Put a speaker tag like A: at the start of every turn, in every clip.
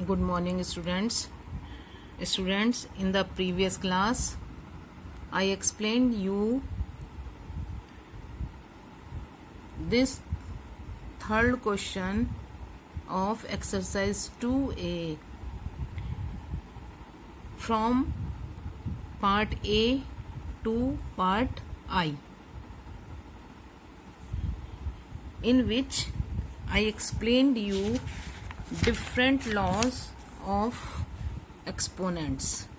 A: Good morning, students. Students, in the previous class, I explained you this third question of exercise 2A from part A to part I, in which I explained you different laws of exponents.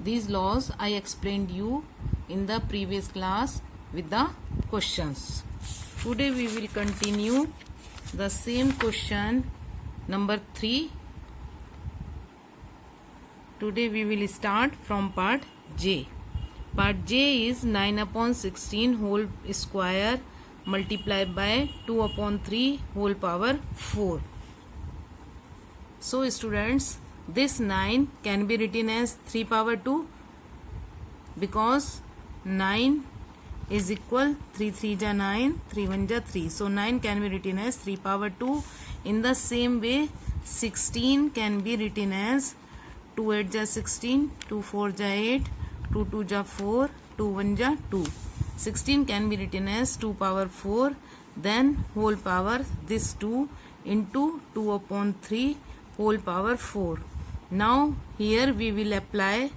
A: These laws I explained you in the previous class with the questions. Today we will continue the same question number 3. Today we will start from part J. Part J is 9 upon 16 whole square multiplied by 2 upon 3 whole power 4. So students, this 9 can be written as 3 power 2 because 9 is equal 3 3 ja 9, 3 1 ja 3. So 9 can be written as 3 power 2. In the same way, 16 can be written as 2 8 ja 16, 2 4 ja 8, 2 2 ja 4, 2 1 ja 2. 16 can be written as 2 power 4, then whole power this 2 into 2 upon 3 whole power 4. Now here we will apply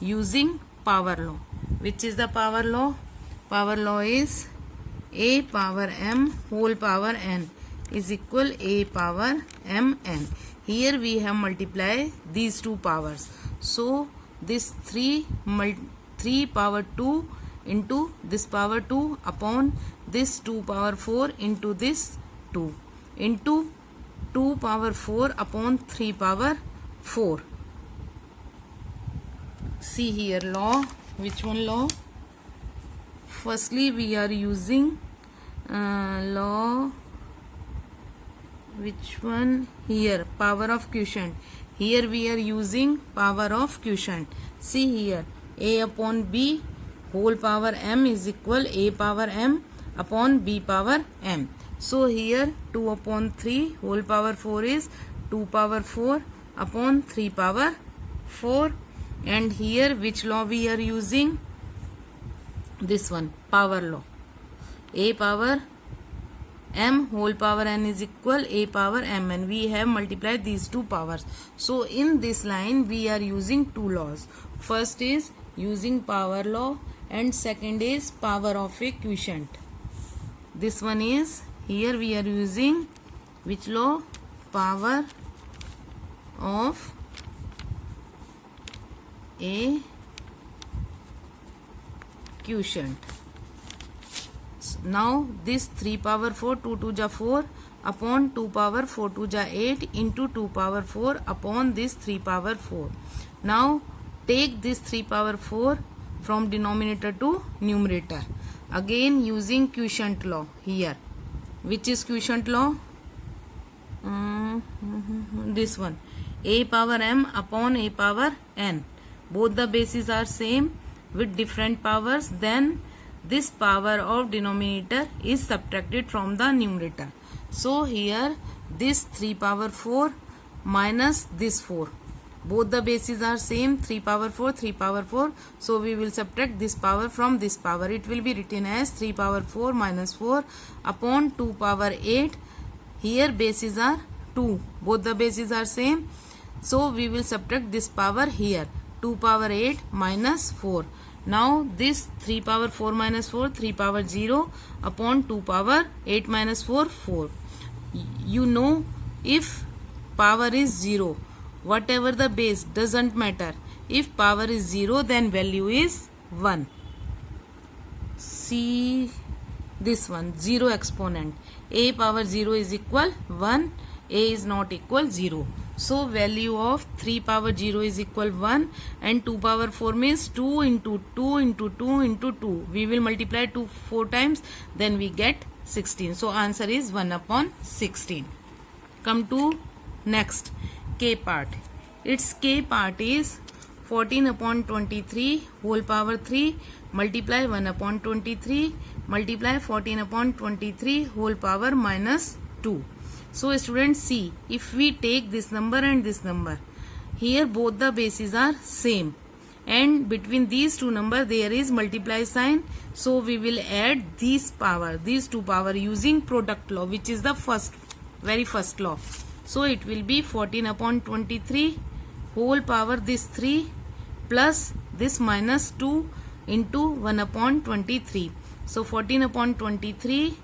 A: using power law. Which is the power law? Power law is a power m whole power n is equal a power mn. Here we have multiplied these two powers. So this 3 power 2 into this power 2 upon this 2 power 4 into this 2 into 2 power 4 upon 3 power 4. See here law. Which one law? Firstly we are using law. Which one? Here, power of quotient. Here we are using power of quotient. See here, a upon b whole power m is equal a power m upon b power m. So here 2 upon 3 whole power 4 is 2 power 4 upon 3 power 4. And here which law we are using? This one, power law. A power m whole power n is equal a power m, and we have multiplied these two powers. So in this line we are using two laws. First is using power law and second is power of a quotient. This one is, here we are using which law? Power of a quotient. Now this 3 power 4 2 2 ja 4 upon 2 power 4 2 ja 8 into 2 power 4 upon this 3 power 4. Now take this 3 power 4 from denominator to numerator. Again using quotient law here. Which is quotient law? This one, a power m upon a power n. Both the bases are same with different powers. Then this power of denominator is subtracted from the numerator. So here this 3 power 4 minus this 4. Both the bases are same, 3 power 4, 3 power 4. So we will subtract this power from this power. It will be written as 3 power 4 minus 4 upon 2 power 8. Here bases are 2. Both the bases are same. So we will subtract this power here. 2 power 8 minus 4. Now this 3 power 4 minus 4, 3 power 0 upon 2 power 8 minus 4, 4. You know, if power is 0, whatever the base, doesn't matter. If power is 0, then value is 1. See this one, 0 exponent. A power 0 is equal 1, a is not equal 0. So value of 3 power 0 is equal 1 and 2 power 4 means 2 into 2 into 2 into 2. We will multiply 2 4 times, then we get 16. So answer is 1 upon 16. Come to next, k part. Its k part is 14 upon 23 whole power 3 multiply 1 upon 23 multiply 14 upon 23 whole power minus 2. So students, see, if we take this number and this number, here both the bases are same, and between these two numbers there is multiply sign. So we will add these two power using product law, which is the very first law. So it will be 14 upon 23 whole power this 3 plus this minus 2 into 1 upon 23. So 14 upon 23,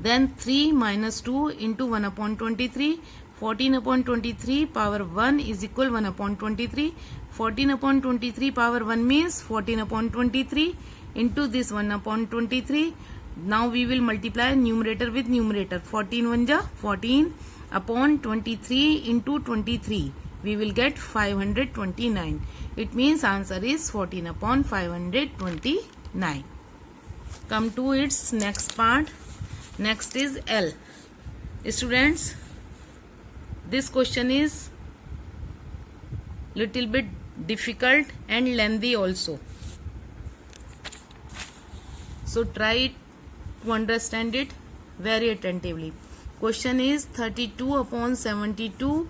A: then 3 minus 2 into 1 upon 23. 14 upon 23 power 1 is equal 1 upon 23. 14 upon 23 power 1 means 14 upon 23 into this 1 upon 23. Now we will multiply numerator with numerator. 14 1 ja 14 upon 23 into 23. We will get 529. It means answer is 14 upon 529. Come to its next part. Next is L. Students, this question is little bit difficult and lengthy also. So try to understand it very attentively. Question is 32 upon 72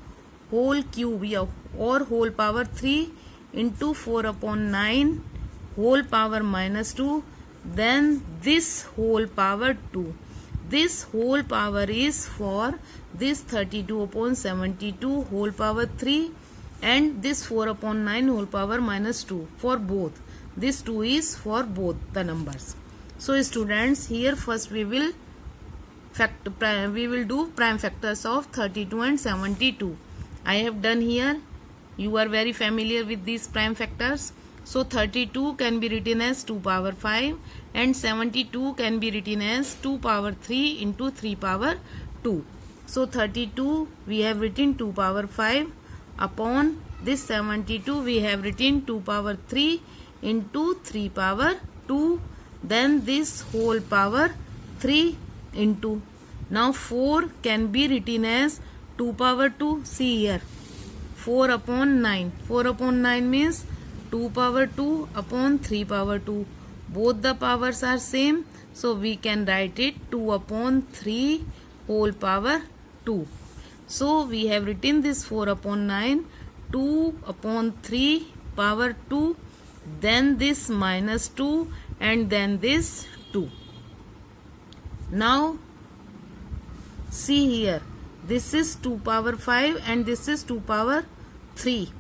A: whole cube or whole power 3 into 4 upon 9 whole power minus 2, then this whole power 2. This whole power is for this 32 upon 72 whole power 3 and this 4 upon 9 whole power minus 2 for both. This 2 is for both the numbers. So students, here first we will do prime factors of 32 and 72. I have done here. You are very familiar with these prime factors. So 32 can be written as 2 power 5 and 72 can be written as 2 power 3 into 3 power 2. So 32 we have written 2 power 5 upon this 72 we have written 2 power 3 into 3 power 2, then this whole power 3 into. Now 4 can be written as 2 power 2. See here, 4 upon 9. 4 upon 9 means 2 power 2 upon 3 power 2. Both the powers are same. So we can write it 2 upon 3 whole power 2. So we have written this 4 upon 9, 2 upon 3 power 2, then this minus 2 and then this 2. Now see here, this is 2 power 5 and this is 2 power 3.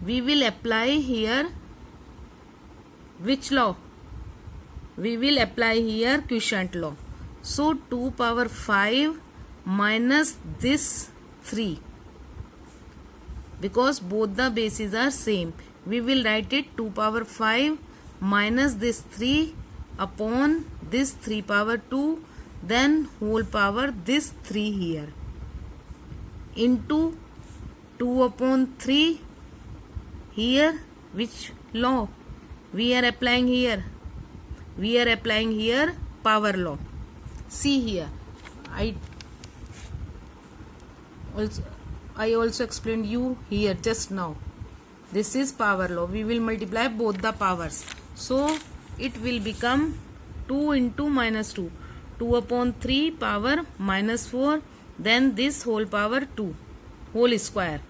A: We will apply here which law? We will apply here quotient law. So 2 power 5 minus this 3, because both the bases are same. We will write it 2 power 5 minus this 3 upon this 3 power 2, then whole power this 3 here into 2 upon 3 here. Which law we are applying here? We are applying here power law. See here, I also explained you here just now. This is power law. We will multiply both the powers. So it will become 2 into minus 2. 2 upon 3 power minus 4, then this whole power 2 whole square.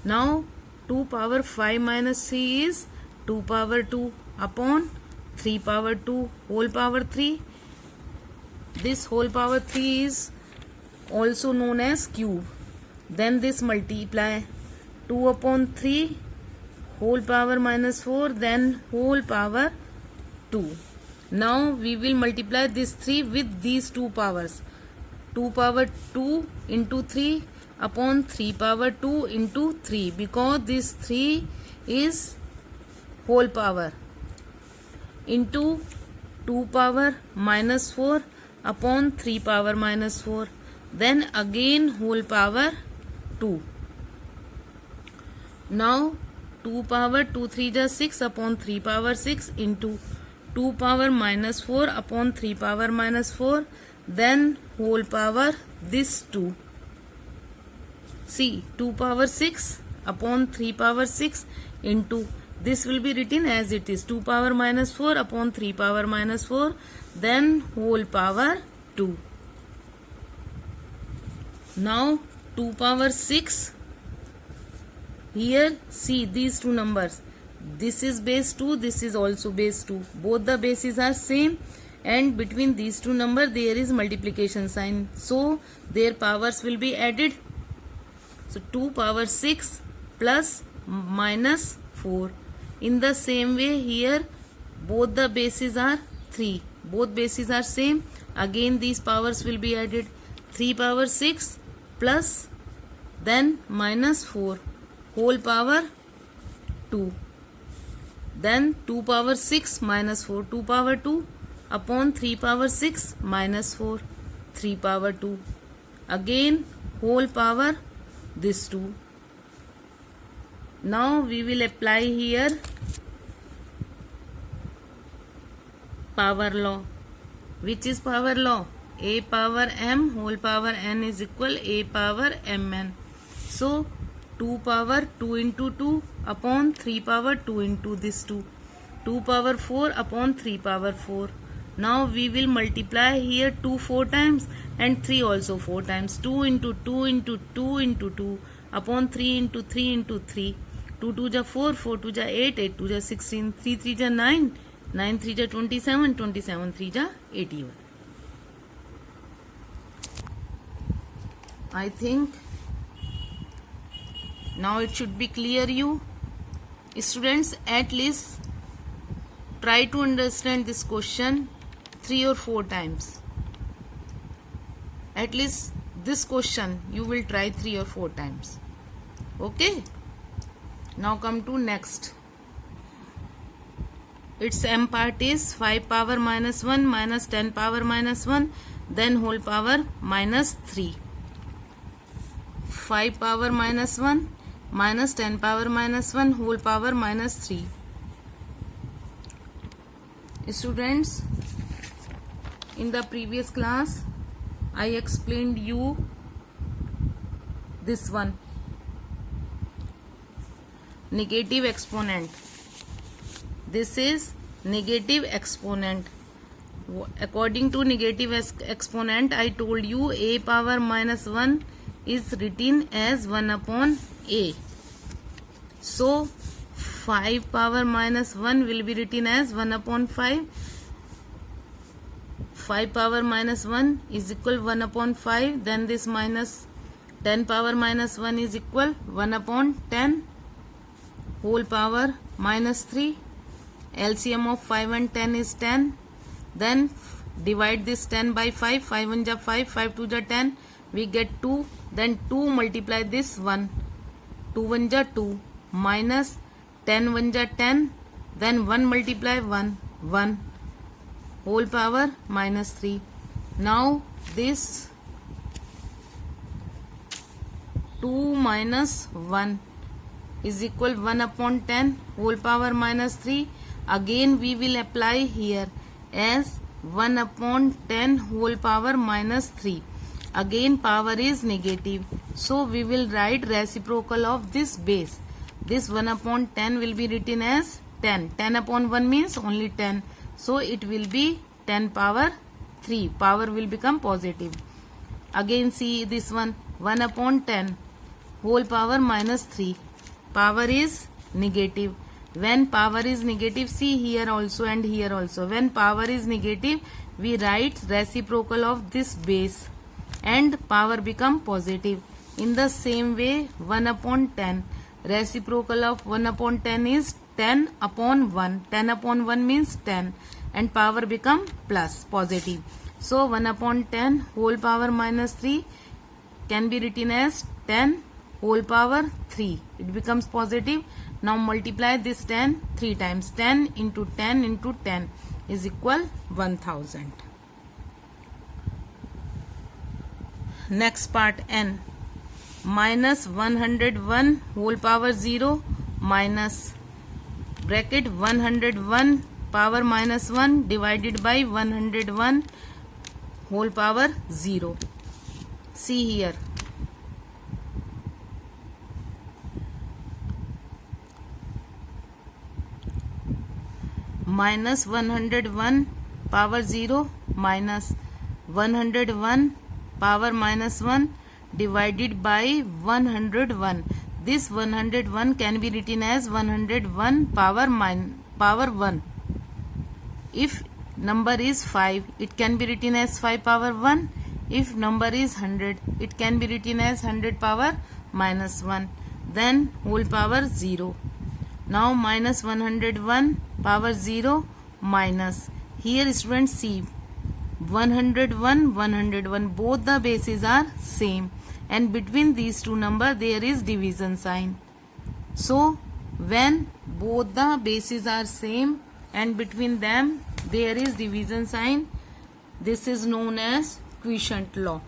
A: Now 2 power 5 minus 3 is 2 power 2 upon 3 power 2 whole power 3. This whole power 3 is also known as cube. Then this multiply 2 upon 3 whole power minus 4, then whole power 2. Now we will multiply this 3 with these two powers. 2 power 2 into 3 upon 3 power 2 into 3, because this 3 is whole power, into 2 power minus 4 upon 3 power minus 4, then again whole power 2. Now 2 power 2 3 is 6 upon 3 power 6 into 2 power minus 4 upon 3 power minus 4, then whole power this 2. See, 2 power 6 upon 3 power 6 into, this will be written as it is, 2 power minus 4 upon 3 power minus 4, then whole power 2. Now 2 power 6. Here see these two numbers. This is base 2, this is also base 2. Both the bases are same, and between these two numbers there is multiplication sign. So their powers will be added. So 2 power 6 plus minus 4. In the same way here both the bases are 3. Both bases are same. Again these powers will be added. 3 power 6 plus then minus 4 whole power 2. Then 2 power 6 minus 4, 2 power 2 upon 3 power 6 minus 4, 3 power 2. Again whole power this 2. Now we will apply here power law. Which is power law? A power m whole power n is equal a power mn. So 2 power 2 into 2 upon 3 power 2 into this 2. 2 power 4 upon 3 power 4. Now we will multiply here 2 4 times and 3 also 4 times. 2 into 2 into 2 into 2 upon 3 into 3 into 3. 2 2 ja 4, 4 2 ja 8, 8 2 ja 16, 3 3 ja 9, 9 3 ja 27, 27 3 ja 81. I think now it should be clear you. Students, at least try to understand this question 3 or 4 times. At least this question you will try 3 or 4 times. Okay. Now come to next. Its m part is 5 power minus 1 minus 10 power minus 1 then whole power minus 3. 5 power minus 1 minus 10 power minus 1 whole power minus 3. Students, in the previous class I explained you this one, negative exponent. This is negative exponent. According to negative exponent, I told you a power minus 1 is written as 1 upon a. So 5 power minus 1 will be written as 1 upon 5. 5 power minus 1 is equal 1 upon 5. Then this minus 10 power minus 1 is equal 1 upon 10 whole power minus 3. LCM of 5 and 10 is 10. Then divide this 10 by 5. 5 1 ja 5, 5 2 ja 10. We get 2. Then 2 multiply this 1. 2 1 ja 2 minus 10 1 ja 10. Then 1 multiply 1, 1 whole power minus 3. Now this 2 minus 1 is equal 1 upon 10 whole power minus 3. Again we will apply here as 1 upon 10 whole power minus 3. Again power is negative. So we will write reciprocal of this base. This 1 upon 10 will be written as 10. 10 upon 1 means only 10. So it will be 10 power 3. Power will become positive. Again see this one, 1 upon 10 whole power minus 3. Power is negative. When power is negative, see here also and here also. When power is negative, we write reciprocal of this base and power become positive. In the same way, 1 upon 10. Reciprocal of 1 upon 10 is 10 upon 1. 10 upon 1 means 10 and power become plus positive. So 1 upon 10 whole power minus 3 can be written as 10 whole power 3. It becomes positive. Now multiply this 10 3 times. 10 into 10 into 10 is equal 1000. Next part n. Minus 101 whole power 0 minus bracket 101 power minus 1 divided by 101 whole power 0. See here. Minus 101 power 0 minus 101 power minus 1 divided by 101. This 101 can be written as 101 power 1. If number is 5, it can be written as 5 power 1. If number is 100, it can be written as 100 power minus 1. Then whole power 0. Now minus 101 power 0 minus. Here students see 101, 101. Both the bases are same. And between these two numbers there is division sign. So when both the bases are same and between them there is division sign, this is known as quotient law.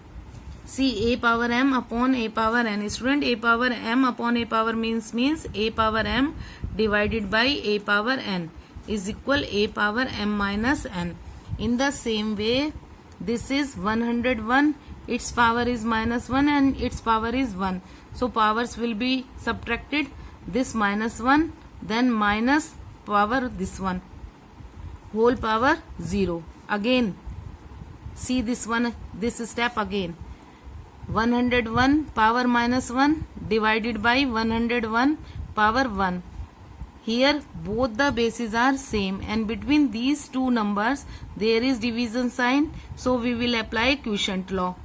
A: See, a power m upon a power n. Student, a power m upon a power means a power m divided by a power n is equal a power m minus n. In the same way, this is 101, its power is minus 1 and its power is 1. So powers will be subtracted, this minus 1, then minus power this one, whole power 0. Again, see this one, this step again. 101 power minus 1 divided by 101 power 1. Here both the bases are same and between these two numbers there is division sign, so we will apply quotient law.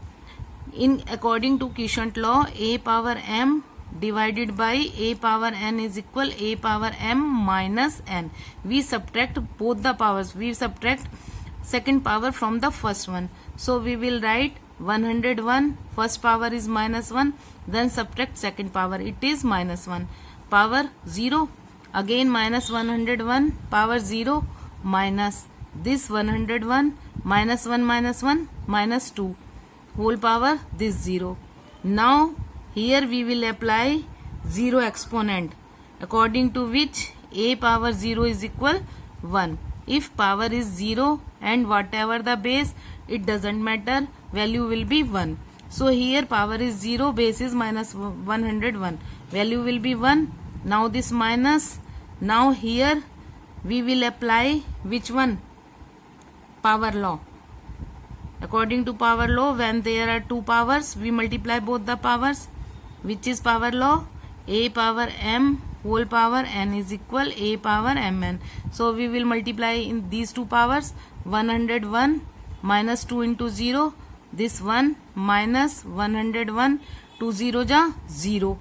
A: According to quotient law, a power m divided by a power n is equal a power m minus n. We subtract both the powers. We subtract second power from the first one. So we will write 101, first power is minus 1, then subtract second power, it is minus 1, power 0, again minus 101, power 0, minus this 101, minus 1 minus 1, minus 2, whole power this 0. Now here we will apply 0 exponent, according to which a power 0 is equal 1. If power is 0 and whatever the base, it doesn't matter, value will be 1. So here power is 0, base is minus 101, value will be 1. Now this minus, now here we will apply which one? Power law. According to power law, when there are two powers, we multiply both the powers. Which is power law? A power m whole power n is equal a power mn. So we will multiply in these two powers. 101 minus 2 into 0, this 1 minus 101, 2 0 ja 0,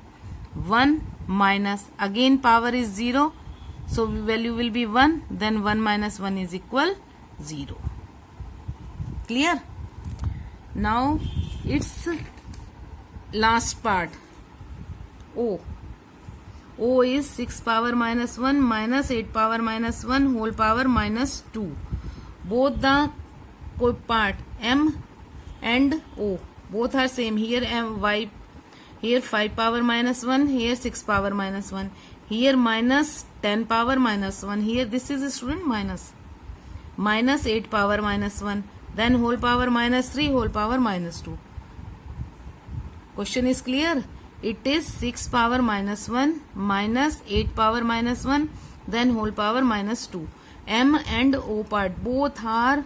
A: 1 minus, again power is 0, so value will be 1, then 1 minus 1 is equal 0. Clear? Now its last part, O. O is 6 power minus 1 minus 8 power minus 1 whole power minus 2. Both the part m and O both are same. Here m y, here 5 power minus 1, here 6 power minus 1, here minus 10 power minus 1, here this is a student minus 8 power minus 1, then whole power minus 3, whole power minus 2. Question is clear? It is 6 power minus 1 minus 8 power minus 1, then whole power minus 2. M and O part both are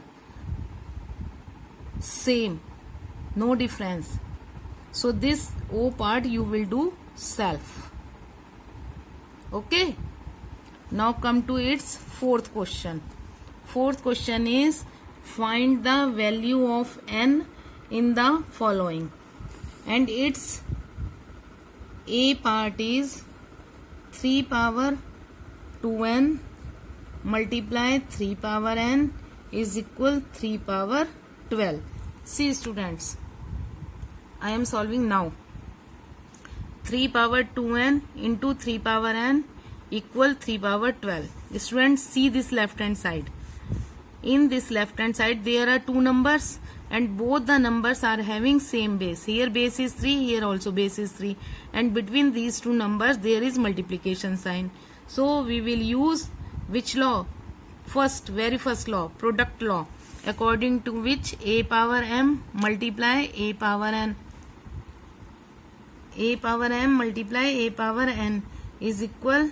A: same, no difference. So this O part you will do self. Okay. Now come to its fourth question. Fourth question is find the value of n in the following, and its A part is 3 power 2n multiply 3 power n is equal 3 power 12. See students, I am solving now. 3 power 2n into 3 power n equal 3 power 12. Students, see this left hand side. In this left hand side there are two numbers and both the numbers are having same base. Here base is 3, here also base is 3, and between these two numbers there is multiplication sign. So we will use which law? Very first law, product law, according to which a power m multiply a power n. A power m multiply a power n is equal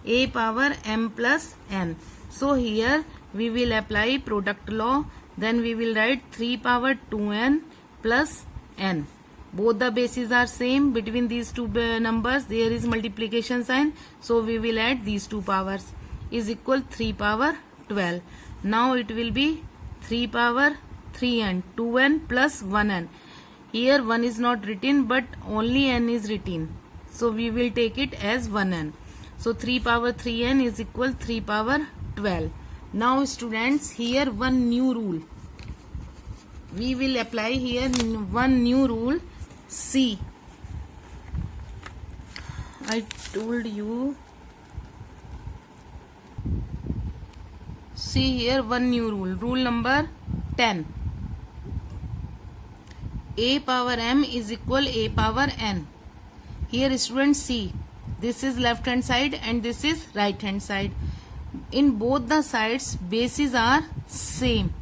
A: a power m plus n. So here we will apply product law, then we will write 3 power 2n plus n. both the bases are same. Between these two numbers there is multiplication sign, so we will add these two powers. Is equal 3 power 12. Now it will be 3 power 3n, 2n plus 1n. Here 1 is not written but only n is written, so we will take it as 1n. So 3 power 3n is equal 3 power 12. Now students, here one new rule. We will apply here one new rule. See, I told you. See here one new rule. Rule number 10. A power m is equal a power n. Here students see, this is left hand side and this is right hand side. In both the sides bases are same.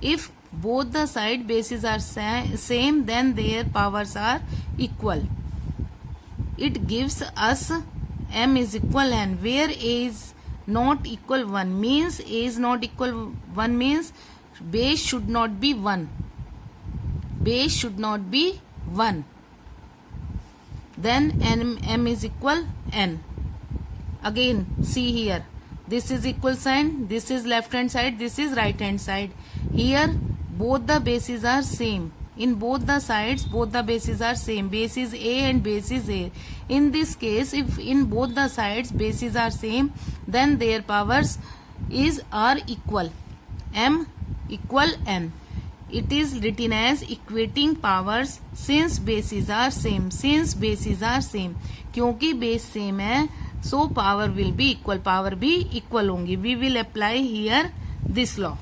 A: If both the side bases are same, then their powers are equal. It gives us m is equal n, where a is not equal 1 means a is not equal 1 means base should not be 1. Base should not be 1. Then m is equal n. Again see here, this is equal sign, this is left hand side, this is right hand side. Here both the bases are same. In both the sides both the bases are same. Base is a and base is a. In this case, if in both the sides bases are same, then their powers are equal. M equal n. It is written as equating powers since bases are same. Since bases are same, क्योंकि base same है, so power will be equal. Power भी equal होंगी. We will apply here this law.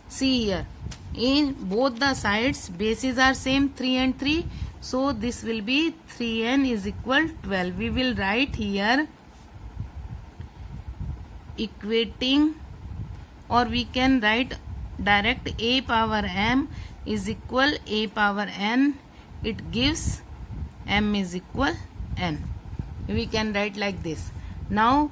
A: See here, in both the sides bases are same, 3 and 3, so this will be 3n is equal 12. We will write here equating, or we can write direct a power m is equal a power n. It gives m is equal n. We can write like this. Now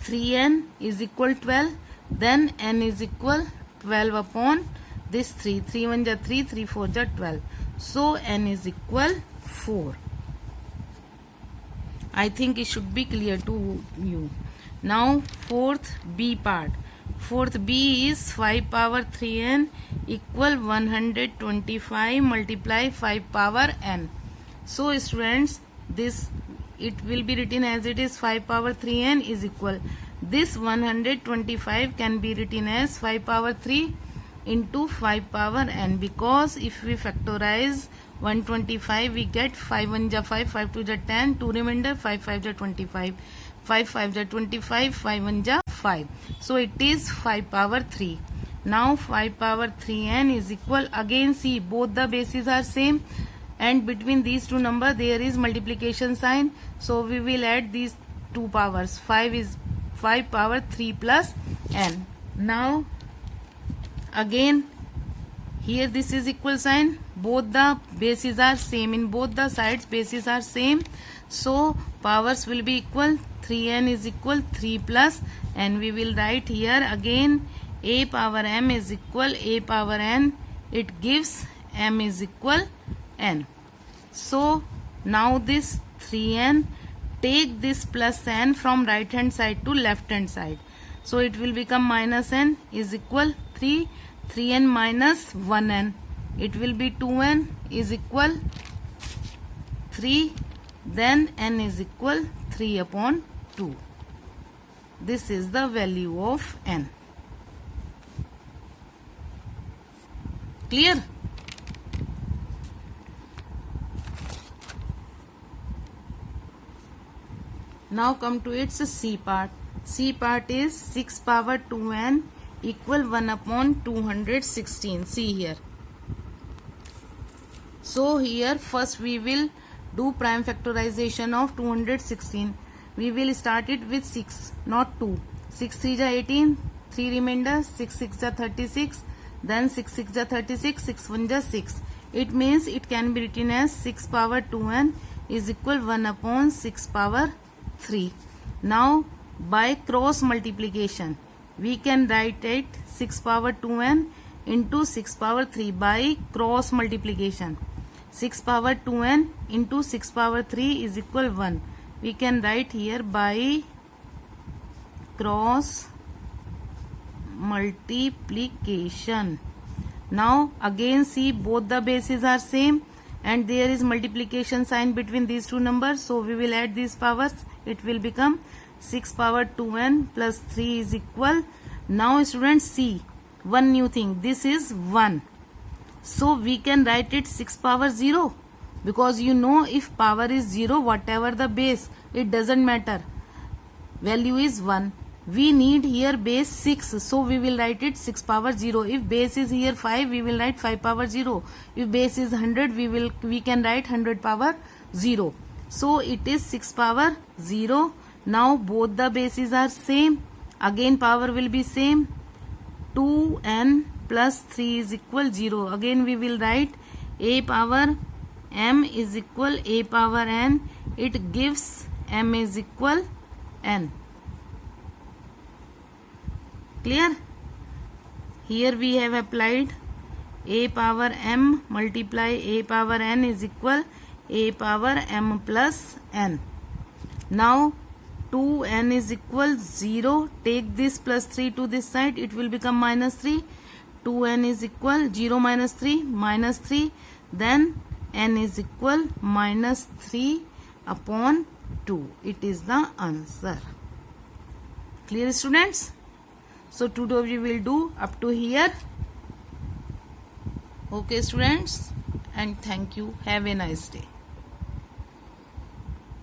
A: 3n is equal 12, then n is equal 12 upon this 3. 3 1 ja 3, 3 4 ja 12. So n is equal 4. I think it should be clear to you. Now fourth B part. Fourth B is 5 power 3n equal 125 multiply 5 power n. So students, this it will be written as it is 5 power 3n is equal. This 125 can be written as 5 power 3 into 5 power n, because if we factorize 125 we get 5 1 ja 5, 5 2 ja 10, 2 remainder, 5 5 ja 25, 5 5 ja 25, 5 1 ja 5. So it is 5 power 3. Now 5 power 3n is equal, again see both the bases are same and between these two numbers there is multiplication sign, so we will add these two powers. 5 is 5 power 3 plus n. Now again here this is equal sign, both the bases are same, in both the sides bases are same, so powers will be equal. 3n is equal 3 plus n. We will write here again a power m is equal a power n. It gives m is equal n. So now this 3n, take this plus n from right hand side to left hand side, so it will become minus n is equal 3. 3n minus 1n, it will be 2n is equal 3. Then n is equal 3 upon 2. This is the value of n. Clear? Now come to its C part. C part is 6 power 2n equal 1 upon 216. See here. So here first we will do prime factorization of 216. We will start it with 6, not 2. 6 3 ja 18, 3 remainder, 6 6 ja 36, then 6 6 ja 36, 6 1 ja 6. It means it can be written as 6 power 2n is equal 1 upon 6 power 3. Now by cross multiplication we can write it 6 power 2n into 6 power 3 by cross multiplication. 6 power 2n into 6 power 3 is equal 1. We can write here by cross multiplication. Now again see, both the bases are same and there is multiplication sign between these two numbers, so we will add these powers. It will become 6 power 2n plus 3 is equal. Now students, see one new thing, this is 1, so we can write it 6 power 0, because you know if power is 0, whatever the base, it doesn't matter, value is 1. We need here base 6, so we will write it 6 power 0. If base is here 5, we will write 5 power 0. If base is 100, we can write 100 power 0. So it is 6 power 0. Now both the bases are same. Again power will be same. 2n plus 3 is equal 0. Again we will write a power m is equal a power n. It gives m is equal n. Clear? Here we have applied a power m multiply a power n is equal a power m plus n. Now 2n is equal 0. Take this plus 3 to this side, it will become minus 3. 2n is equal 0 minus 3 minus 3. Then n is equal minus 3 upon 2. It is the answer. Clear, students? So today we will do up to here. Okay students, and thank you. Have a nice day.